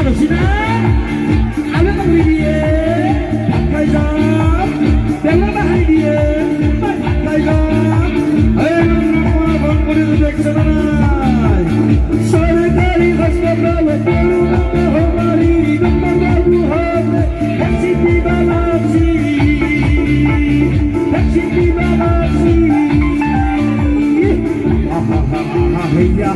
ভালছিনা আৰু এটা কৰি দিয়ে খাই যাম বেলা বাহাই দিয়ে খাই যাম বন্ধ কৰি দেখছে না নাই সরকারি হাসপাতালে করোনা মহামারী ডক্টর বাবু হবে ভ্যাকসিন দিবা লাগছি Hey ya,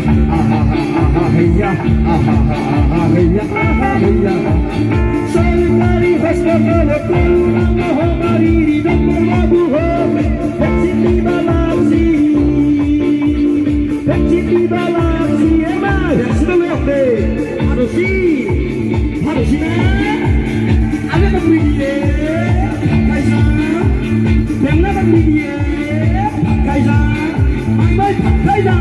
Solitary hospital, corona mahamari, doctor babu hobe, vaccine di balasi, ema, vaccine hobe, harusi na, ada tak beriye, kaisa, benda tak beriye, kaisa, amai kaisa.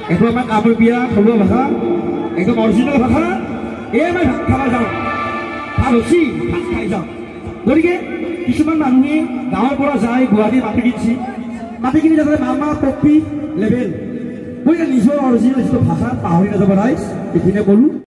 Itu memang kabel biar kedua bahasa, itu original bahasa. Emang kalau jauh, kalau sih pakai jauh. Jadi ke, কিছুমান মানুহে গাঁৱৰ পৰা যায় গুৱাহাটী মাটি কিনছি, মাটি কিনি যাতে মামা টপি লেভেল, মই নিজৰ অৰিজিনেল যিটো ভাষা পাহৰি নাযাব ৰাইজ, এইখিনিয়ে ক'লো।